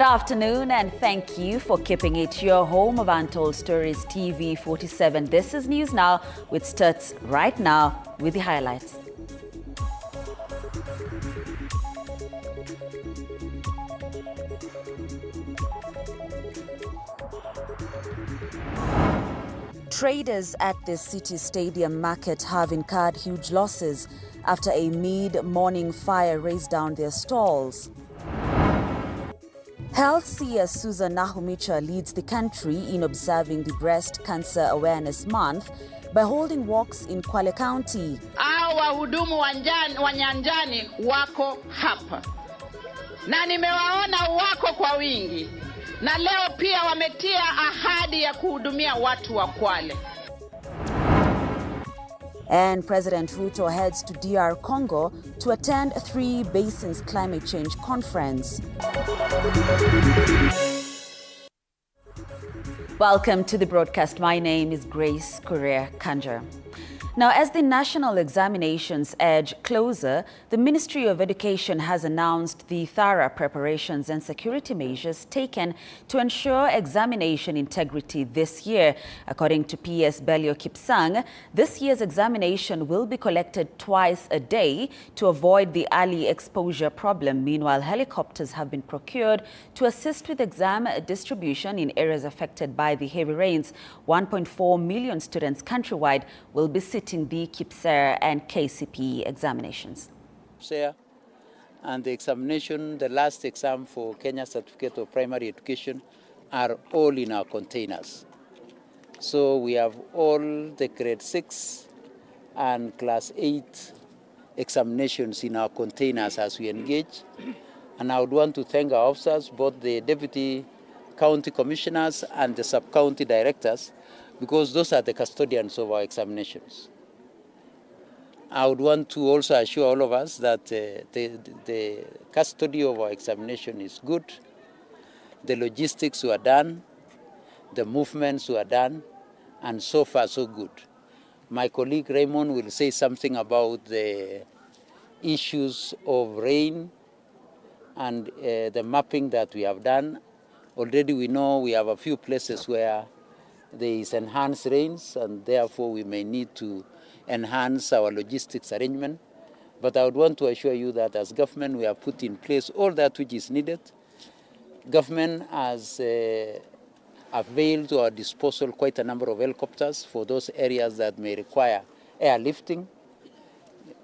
Good afternoon and thank you for keeping it your home of Untold Stories TV47. This is News Now, which starts right now with the highlights. Traders at the City Stadium market have incurred huge losses after a mid-morning fire razed down their stalls. Health seer Susan Nahumicha leads the country in observing the Breast Cancer Awareness Month by holding walks in Kwale County. Hao wahudumu wa nyanjani wako hapa na nimewaona wako kwa wingi, na leo pia wametia ahadi ya kuhudumia watu wa Kwale. And President Ruto heads to DR Congo to attend 3 Basins Climate Change Conference. Welcome to the broadcast. My name is Grace Korea-Kanja. Now, as the national examinations edge closer, the Ministry of Education has announced the thorough preparations and security measures taken to ensure examination integrity this year. According to PS Belio Kipsang, this year's examination will be collected twice a day to avoid the early exposure problem. Meanwhile, helicopters have been procured to assist with exam distribution in areas affected by the heavy rains. 1.4 million students countrywide will be sitting the KIPSER and KCPE examinations. And the examination, the last exam for Kenya Certificate of Primary Education, are all in our containers. So we have all the grade 6 and class 8 examinations in our containers as we engage. And I would want to thank our officers, both the deputy county commissioners and the sub-county directors, because those are the custodians of our examinations. I would want to also assure all of us that the custody of our examination is good, the logistics were done, the movements were done, and so far so good. My colleague Raymond will say something about the issues of rain and the mapping that we have done. Already we know we have a few places where there is enhanced rains, and therefore we may need to enhance our logistics arrangement. But I would want to assure you that as government we have put in place all that which is needed. Government has availed to our disposal quite a number of helicopters for those areas that may require airlifting,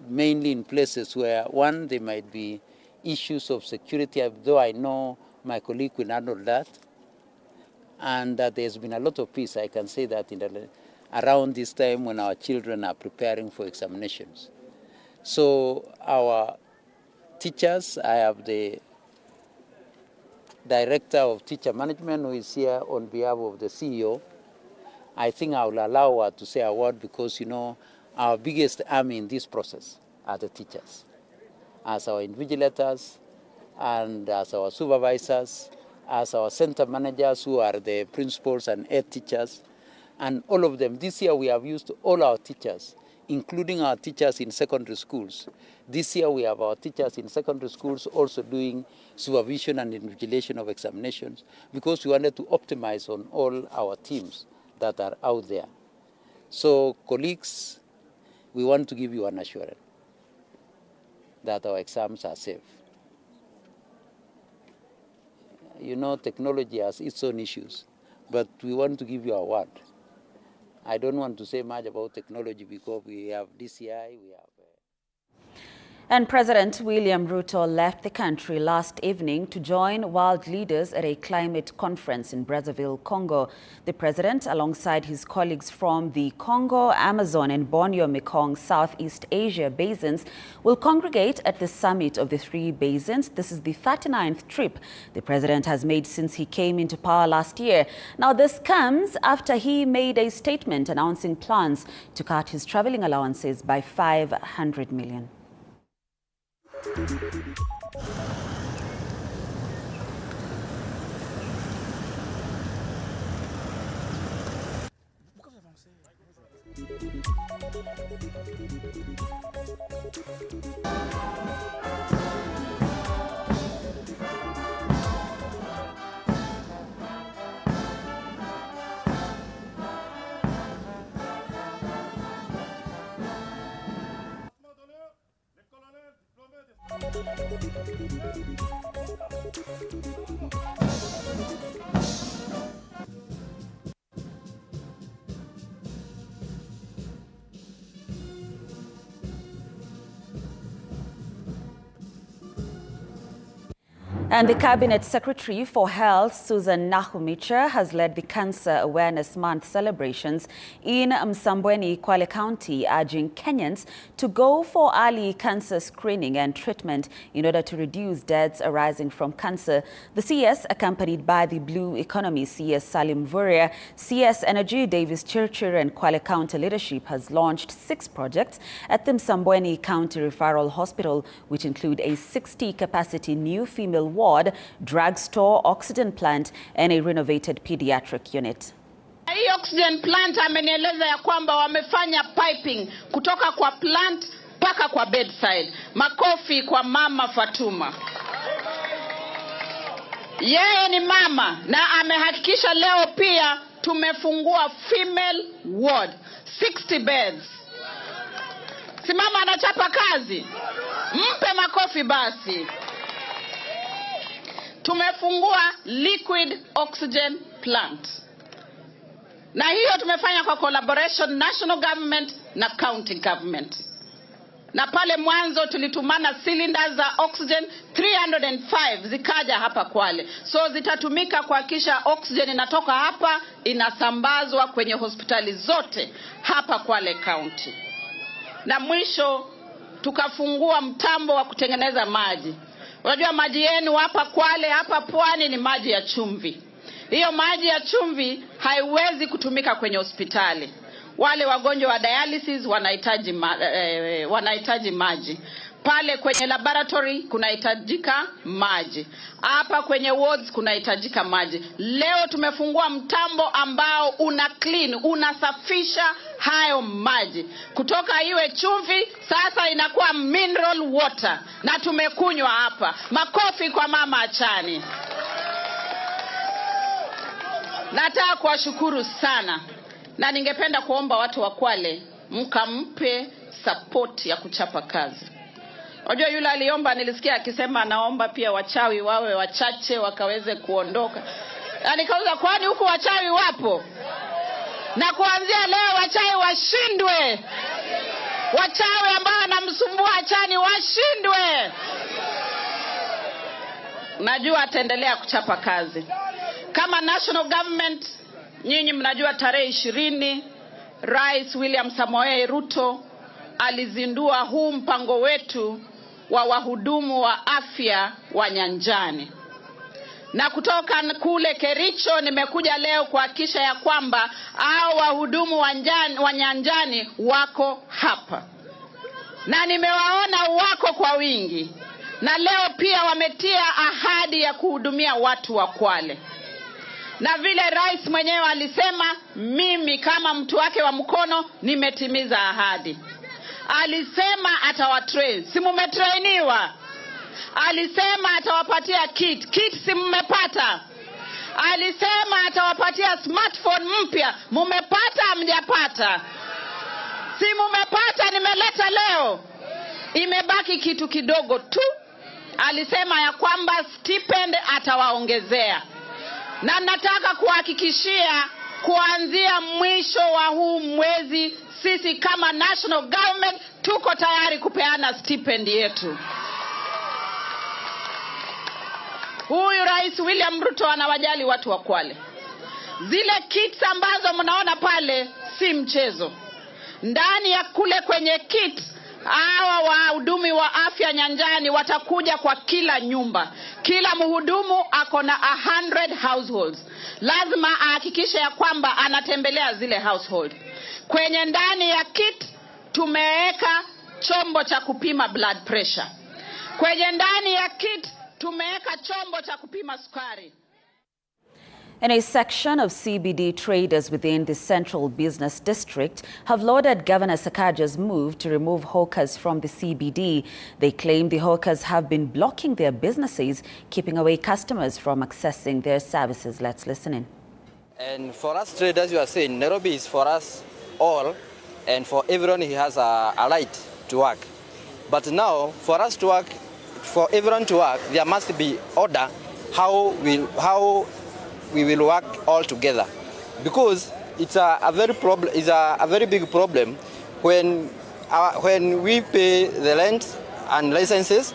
mainly in places where, one, there might be issues of security, though I know my colleague will handle that. And that there's been a lot of peace, I can say that, around this time when our children are preparing for examinations. So our teachers, I have the Director of Teacher Management who is here on behalf of the CEO. I think I will allow her to say a word because, you know, our biggest army in this process are the teachers. As our invigilators and as our supervisors, as our center managers who are the principals and head teachers, and all of them. This year we have used all our teachers, including our teachers in secondary schools. This year we have our teachers in secondary schools also doing supervision and invigilation of examinations because we wanted to optimize on all our teams that are out there. So colleagues, we want to give you an assurance that our exams are safe. You know, technology has its own issues, but we want to give you a word. I don't want to say much about technology because we have DCI, we have... And President William Ruto left the country last evening to join world leaders at a climate conference in Brazzaville, Congo. The president, alongside his colleagues from the Congo, Amazon and Borneo-Mekong Southeast Asia basins, will congregate at the summit of the 3 basins. This is the 39th trip the president has made since he came into power last year. Now, this comes after he made a statement announcing plans to cut his traveling allowances by 500 million. And the Cabinet Secretary for Health, Susan Nakhumicha, has led the Cancer Awareness Month celebrations in Msambweni, Kwale County, urging Kenyans to go for early cancer screening and treatment in order to reduce deaths arising from cancer. The CS, accompanied by the Blue Economy CS Salim Vuria, CS Energy Davis Chirchir and Kwale County leadership has launched 6 projects at the Msambweni County Referral Hospital, which include a 60-capacity new female ward, drugstore, oxygen plant, and a renovated pediatric unit. Hii oxygen plant amenieleza ya kwamba wamefanya piping kutoka kwa plant mpaka kwa bedside. Makofi kwa Mama Fatuma. Yeye ni mama na amehakikisha leo pia tumefungua female ward, 60 beds. Si mama anachapa kazi? Mpe makofi basi. Tumefungua liquid oxygen plant. Na hiyo tumefanya kwa collaboration national government na county government. Na pale mwanzo tulitumana cylinders za oxygen 305 zikaja hapa Kwale. So zitatumika kuhakikisha oxygen inatoka hapa inasambazwa kwenye hospitali zote hapa Kwale County. Na mwisho tukafungua mtambo wa kutengeneza maji. Unajua maji yenu hapa Kwale, hapa pwani ni maji ya chumvi. Hiyo maji ya chumvi haiwezi kutumika kwenye hospitali. Wale wagonjwa wa dialysis wanahitaji maji. Pale kwenye laboratory kunahitajika maji. Hapa kwenye wards kunahitajika maji. Leo tumefungua mtambo ambao una clean, unasafisha hayo maji. Kutoka iwe chumvi sasa inakuwa mineral water na tumekunywa hapa. Makofi kwa Mama Achani. Nataka kuwashukuru sana. Na ningependa kuomba watu wa Kwale mkampe support ya kuchapa kazi. Unajua yule aliomba, nilisikia akisema anaomba pia wachawi wawe wachache wakaweze kuondoka. Na nikauliza kwani huku wachawi wapo? Na kuanzia leo wachawi washindwe. Wachawi ambao wanamsumbua Achani washindwe. Najua ataendelea kuchapa kazi. Kama national government, nyinyi mnajua tarehe 20 Rais William Samoei Ruto alizindua huu mpango wetu wa wahudumu wa afya wa nyanjani. Na kutoka kule Kericho nimekuja leo kuhakikisha ya kwamba hao wahudumu wa nyanjani wako hapa. Na nimewaona wako kwa wingi. Na leo pia wametia ahadi ya kuhudumia watu wa Kwale. Na vile rais mwenyewe alisema, mimi kama mtu wake wa mkono nimetimiza ahadi. Alisema atawatrain. Si mumetrainiwa? Alisema atawapatia kit si mmepata? Alisema atawapatia smartphone mpya. Mumepata hamjapata? Si mumepata, nimeleta leo. Imebaki kitu kidogo tu. Alisema ya kwamba stipend atawaongezea. Na nataka kuhakikishia kuanzia mwisho wa huu mwezi sisi kama national government tuko tayari kupeana stipend yetu. Huyu Rais William Ruto anawajali watu wa Kwale. Zile kits ambazo mnaona pale si mchezo. Ndani ya kule kwenye kit hawa wahudumu wa afya nyanjani watakuja kwa kila nyumba. Kila mhudumu ako na 100 households. Lazima ahakikishe ya kwamba anatembelea zile household. Kwenye ndani ya kit tumeweka chombo cha kupima blood pressure. Kwenye ndani ya kit tumeweka chombo cha kupima sukari. And a section of CBD traders within the Central Business District have lauded Governor Sakaja's move to remove hawkers from the CBD. They claim the hawkers have been blocking their businesses, keeping away customers from accessing their services. Let's listen in. And for us traders, you are saying Nairobi is for us all, and for everyone he has a right to work. But now, for us to work for everyone to work, there must be order how we will work all together, because it's a very big problem when we pay the rent and licenses,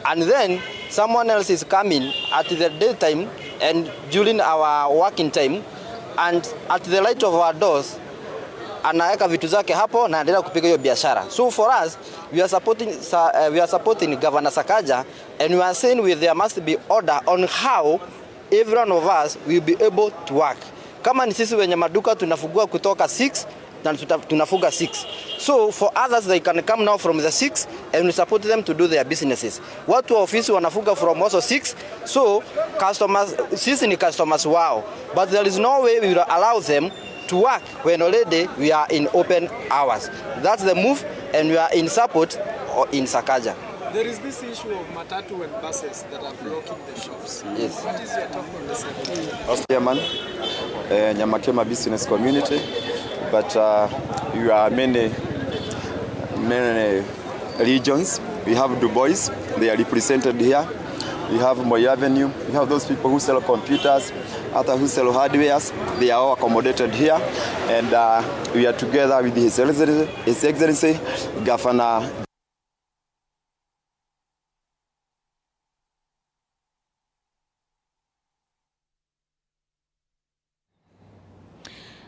and then someone else is coming at the daytime and during our working time, and at the light of our doors anaweka vitu zake hapo na anaendelea kupiga hiyo biashara. So for us, we are supporting Governor Sakaja, and we are saying there must be order on how every one of us will be able to work. Kama ni sisi wenye maduka tunafungua kutoka 6 na tunafunga 6. So for others, they can come now from the 6 and we support them to do their businesses. Watu wa ofisi wanafunga from also 6. So customers, sisi ni customers wao. But there is no way we will allow them to work when already we are in open hours. That's the move, and we are in support in Sakaja. There is this issue of matatu and buses that are blocking the shops. Yes. What is your talk on this? Chairman, Nyamakema business community, but you are many regions. We have Du Bois, they are represented here. We have Moi Avenue, we have those people who sell computers, others who sell hardwares. They are all accommodated here, and we are together with His Excellency Governor.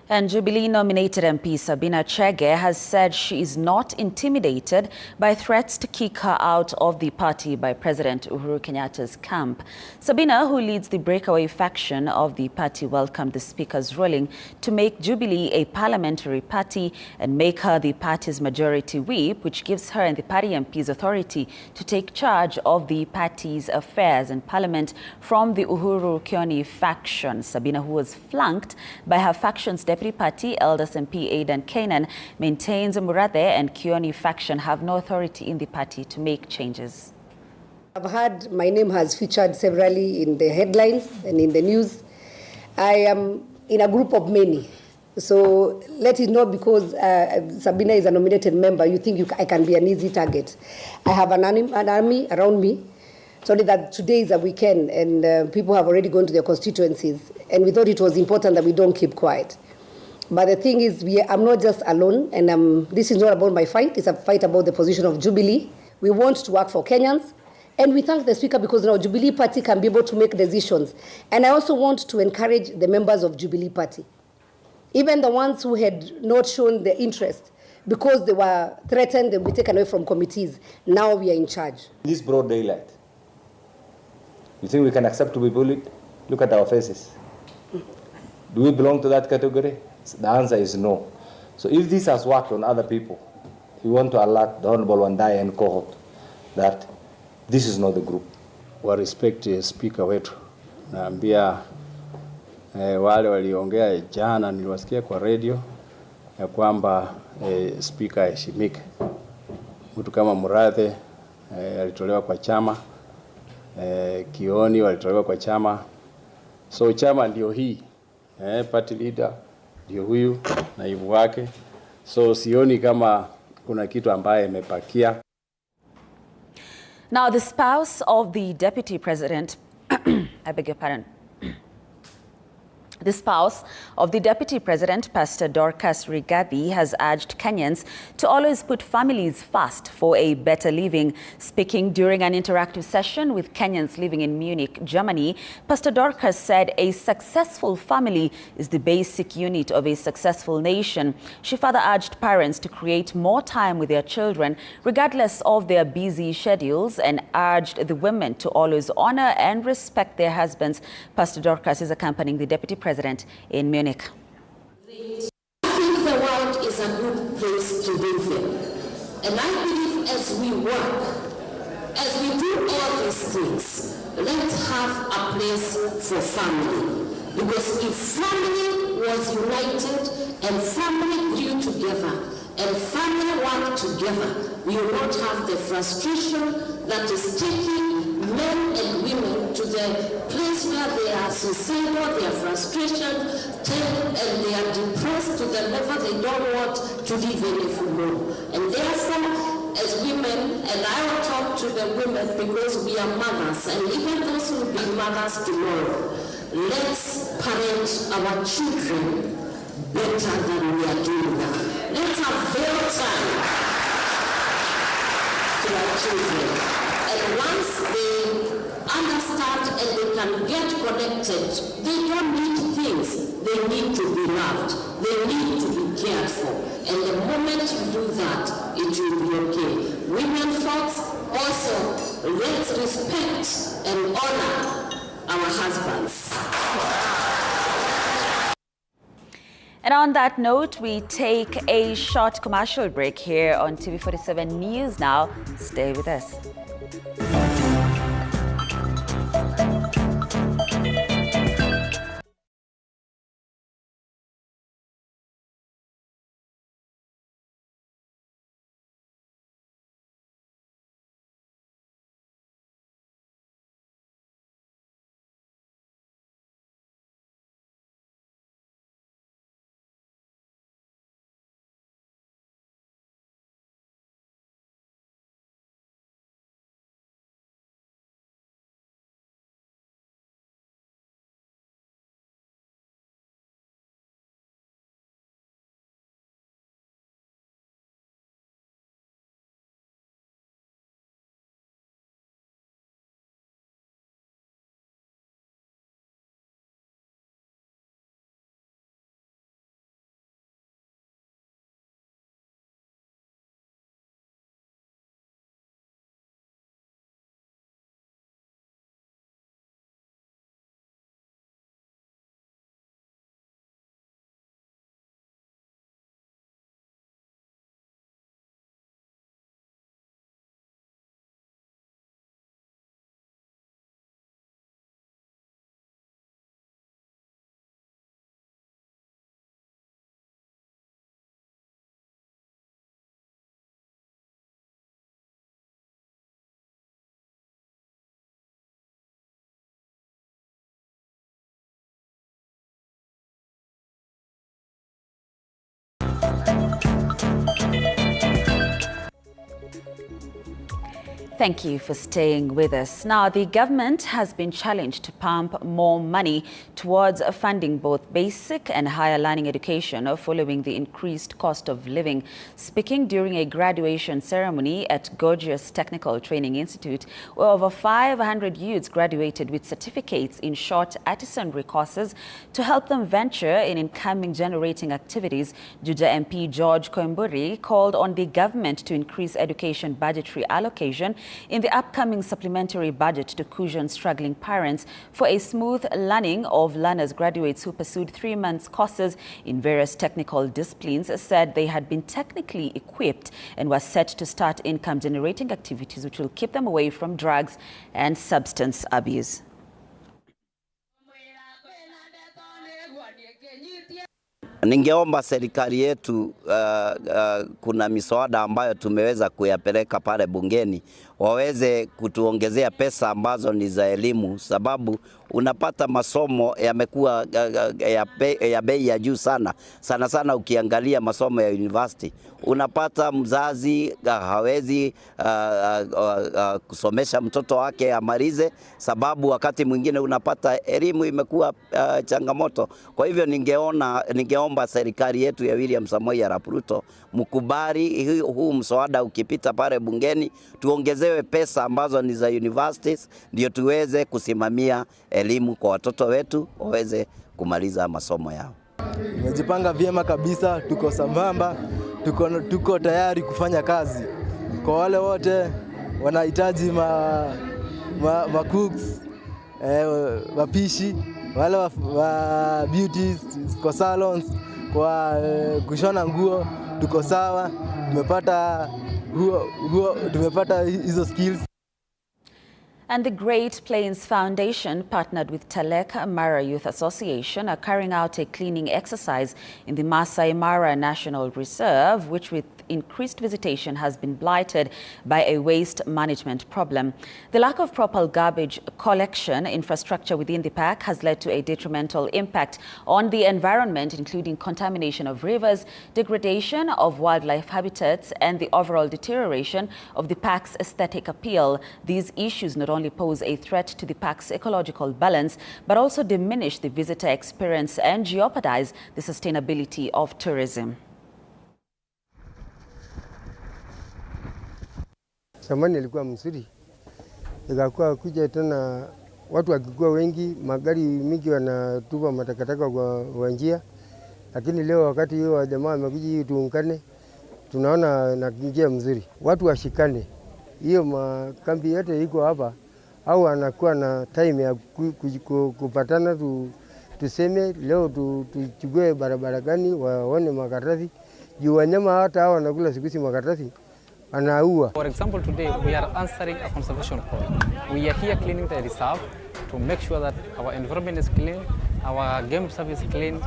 And Jubilee-nominated MP Sabina Che has said she is not intimidated by threats to kick her out of the party by President Uhuru Kenyatta's camp. Sabina, who leads the breakaway faction of the party, welcomed the Speaker's ruling to make Jubilee a parliamentary party and make her the party's majority whip, which gives her and the party MPs authority to take charge of the party's affairs in Parliament from the Uhuru Kioni faction. Sabina, who was flanked by her faction's Deputy Party Elders MP Aidan Canaan, maintains Murathe and Kioni faction have no authority in the party to make changes. I've heard my name has featured severally in the headlines and in the news. I am in a group of many. So let it not because Sabina is a nominated member, you think I can be an easy target. I have an army around me. It's only that today is a weekend and people have already gone to their constituencies. And we thought it was important that we don't keep quiet. But the thing is, I'm not just alone, and this is not about my fight. It's a fight about the position of Jubilee. We want to work for Kenyans, and we thank the Speaker because now Jubilee Party can be able to make decisions. And I also want to encourage the members of Jubilee Party, even the ones who had not shown the interest because they were threatened, they will be taken away from committees. Now we are in charge. This broad daylight, you think we can accept to be bullied? Look at our faces. Do we belong to that category? The answer is no. So if this has worked on other people, we want to alert the Honorable Wandai and cohort that this is not the group. Wa respect speaker wetu. Naambia wale waliongea jana niliwasikia kwa radio ya kwamba speaker aheshimike. Mtu kama Murathe alitolewa kwa chama, Kioni walitolewa kwa chama. So chama ndio hii. Party leader ndio huyu naibu wake, so sioni kama kuna kitu ambaye imepakia. Now the spouse of the deputy president I beg your pardon. The spouse of the Deputy President, Pastor Dorcas Riabi, has urged Kenyans to always put families first for a better living. Speaking during an interactive session with Kenyans living in Munich, Germany, Pastor Dorcas said a successful family is the basic unit of a successful nation. She further urged parents to create more time with their children, regardless of their busy schedules, and urged the women to always honor and respect their husbands. Pastor Dorcas is accompanying the Deputy President in Munich. I think the world is a good place to live in. And I believe as we work, as we do all these things, let's have a place for family. Because if family was united and family grew together and family worked together, we will not have the frustration that is taking men and women to the place where they are suicidal, they are frustrated, and they are depressed to the level they don't want to live any more. And therefore, as women, and I will talk to the women because we are mothers, and even those who will be mothers tomorrow. Let's parent our children better than we are doing now. Let's have fair time to our children. And once they understand and they can get connected, they don't need things. They need to be loved. They need to be cared for. And the moment you do that, it will be okay. Women folks, also, let's respect and honor our husbands. And on that note, we take a short commercial break here on TV47 News Now. Stay with us. Thank you for staying with us. Now, the government has been challenged to pump more money towards funding both basic and higher learning education following the increased cost of living. Speaking during a graduation ceremony at Gorgeous Technical Training Institute, where over 500 youths graduated with certificates in short artisanry courses to help them venture in income-generating activities, Juja MP George Koimburi called on the government to increase education budgetary allocation in the upcoming supplementary budget to cushion struggling parents for a smooth learning of learners. Graduates who pursued 3 months courses in various technical disciplines said they had been technically equipped and were set to start income-generating activities which will keep them away from drugs and substance abuse. Ningeomba serikali yetu kuna miswada ambayo tumeweza kuyapeleka pale bungeni waweze kutuongezea pesa ambazo ni za elimu, sababu unapata masomo yamekuwa ya bei ya juu sana sana ukiangalia masomo ya university. Unapata mzazi hawezi kusomesha mtoto wake amalize, sababu wakati mwingine unapata elimu imekuwa changamoto. Kwa hivyo ningeomba serikali yetu ya William Samoei Arap Ruto mkubali huu mswada ukipita pale bungeni, tuongezewe pesa ambazo ni za universities ndio tuweze kusimamia elimu kwa watoto wetu waweze kumaliza masomo yao. Tumejipanga vyema kabisa, tuko sambamba, tuko tayari kufanya kazi. Kwa wale wote wanahitaji cooks, wapishi, wale wa beauties, kwa salons, kwa kushona nguo, tuko sawa, tumepata hizo skills. And the Great Plains Foundation, partnered with Talek Mara Youth Association, are carrying out a cleaning exercise in the Masai Mara National Reserve, which with increased visitation has been blighted by a waste management problem. The lack of proper garbage collection infrastructure within the park has led to a detrimental impact on the environment, including contamination of rivers, degradation of wildlife habitats, and the overall deterioration of the park's aesthetic appeal. These issues not only pose a threat to the park's ecological balance, but also diminish the visitor experience and jeopardize the sustainability of tourism. Zamani ilikuwa mzuri, ikakuwa kuja tena watu wakikuwa wengi, magari mingi wanatupa matakataka kwa njia, lakini leo wakati hiyo wa jamaa wamekuja hii tuungane, tunaona na njia mzuri, watu washikane. Hiyo makambi yote iko hapa, au wanakuwa na time ya kupatana, tuseme leo tuchukue barabara gani, waone makaratasi, juu wanyama hata hao wanakula siku hizi makaratasi. For example, today we are answering a conservation call. We are here cleaning the reserve to make sure that our environment is clean, our game reserve is clean,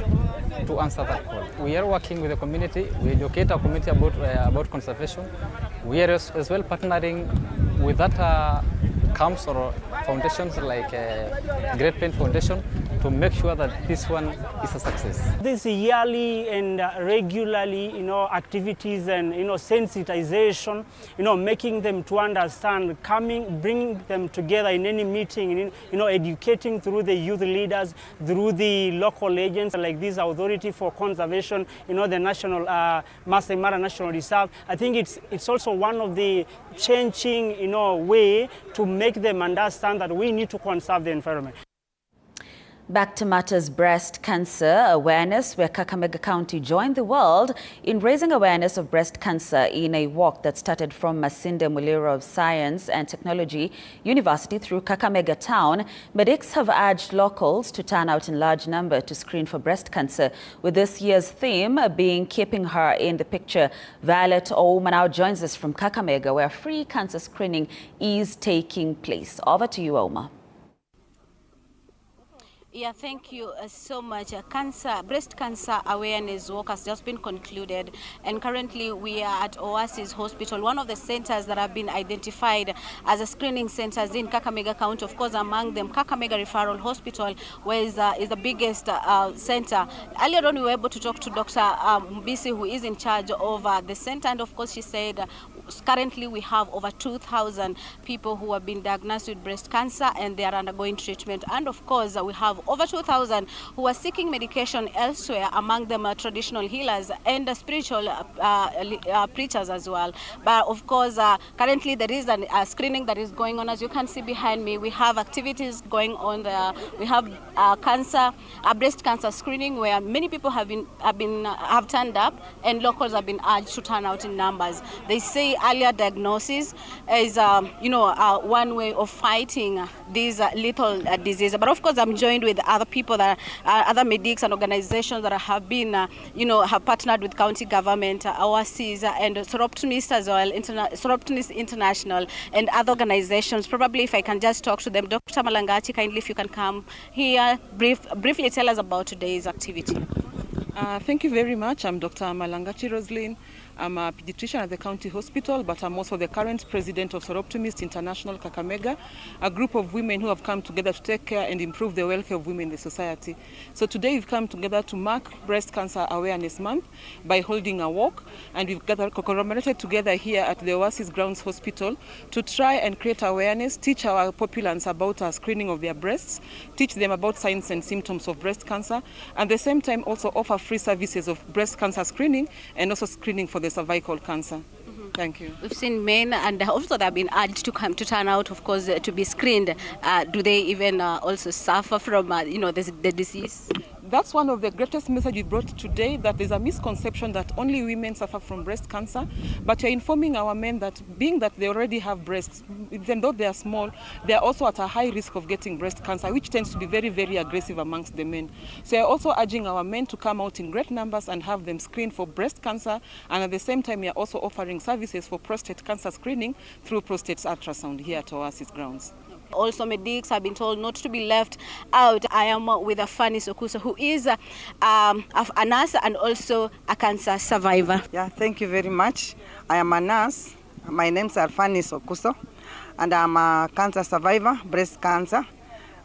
to answer that call. We are working with the community. We educate our community about conservation. We are as well partnering with that camps or foundations like Great Plains Foundation to make sure that this one is a success. This yearly and regularly, activities and, sensitization, making them to understand, bringing them together in any meeting, educating through the youth leaders, through the local agents like this Authority for Conservation, the National Masai Mara National Reserve. I think it's also one of the changing, way to make them understand that we need to conserve the environment. Back to matters breast cancer awareness, where Kakamega County joined the world in raising awareness of breast cancer in a walk that started from Masinde Muliro of Science and Technology University through Kakamega town. Medics have urged locals to turn out in large number to screen for breast cancer, with this year's theme being Keeping Her in the Picture. Violet Ouma now joins us from Kakamega, where free cancer screening is taking place. Over to you, Ouma. Yeah, thank you so much. Breast cancer awareness walk has just been concluded, and currently we are at Oasis Hospital, one of the centers that have been identified as a screening centers in Kakamega County. Of course, among them, Kakamega Referral Hospital, where is the biggest center. Earlier on, we were able to talk to Dr. Mbisi, who is in charge of the center, and of course, she said currently we have over 2,000 people who have been diagnosed with breast cancer and they are undergoing treatment. And of course, we have over 2,000 who are seeking medication elsewhere. Among them are traditional healers and spiritual preachers as well. But of course, currently there is a screening that is going on. As you can see behind me, we have activities going on there. We have breast cancer screening, where many people have turned up, and locals have been urged to turn out in numbers. They say earlier diagnosis is one way of fighting these lethal diseases. But of course, I'm joined with other people, that other medics and organizations that have been have partnered with county government, Oasis, and Soroptimist as well, Soroptimist International, and other organizations. Probably if I can just talk to them. Dr. Malangachi, kindly if you can come here, briefly tell us about today's activity. Thank you very much. I'm Dr. Malangachi Roslyn. I'm a pediatrician at the county hospital, but I'm also the current president of Soroptimist International Kakamega, a group of women who have come together to take care and improve the welfare of women in the society. So today we've come together to mark Breast Cancer Awareness Month by holding a walk, and we've commemorated together here at the Oasis Grounds Hospital to try and create awareness, teach our populace about screening of their breasts, teach them about signs and symptoms of breast cancer, and at the same time also offer free services of breast cancer screening and also screening for the cervical cancer. Thank you. We've seen men, and also they've been urged to come to turn out, of course, to be screened. Do they even also suffer from the disease? That's one of the greatest messages we brought today, that there's a misconception that only women suffer from breast cancer, but you're informing our men that being that they already have breasts, even though they are small, they are also at a high risk of getting breast cancer, which tends to be very, very aggressive amongst the men. So you're also urging our men to come out in great numbers and have them screened for breast cancer, and at the same time we are also offering services for prostate cancer screening through prostate ultrasound here at Oasis Grounds. Also, medics have been told not to be left out. I am with Fanny Sokuso, who is a nurse and also a cancer survivor. Yeah, thank you very much. I am a nurse. My name is Fanny Sokuso, and I'm a cancer survivor, breast cancer.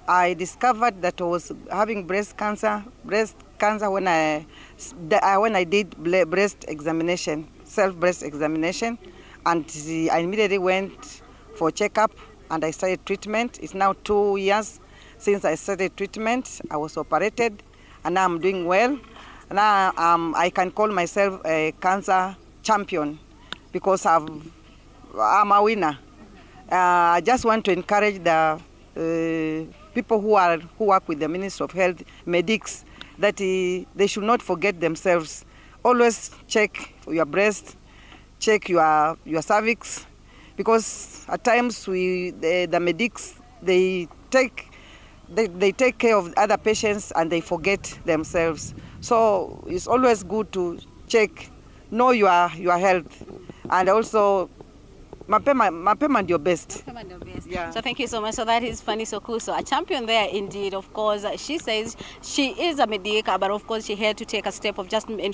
I discovered that I was having breast cancer when I did breast examination, self-breast examination, and I immediately went for checkup and I started treatment. It's now 2 years since I started treatment. I was operated and now I'm doing well. Now I can call myself a cancer champion because I'm a winner. I just want to encourage the people who work with the Ministry of Health, medics, that they should not forget themselves. Always check your breast, check your cervix, because at times the medics they take care of other patients and they forget themselves. So it's always good to check, know your health, and also mapema ndio best. Yeah. So thank you so much. So that is Fanny Sokuso, a champion there indeed. Of course, she says she is a medic, but of course she had to take a step of just ensuring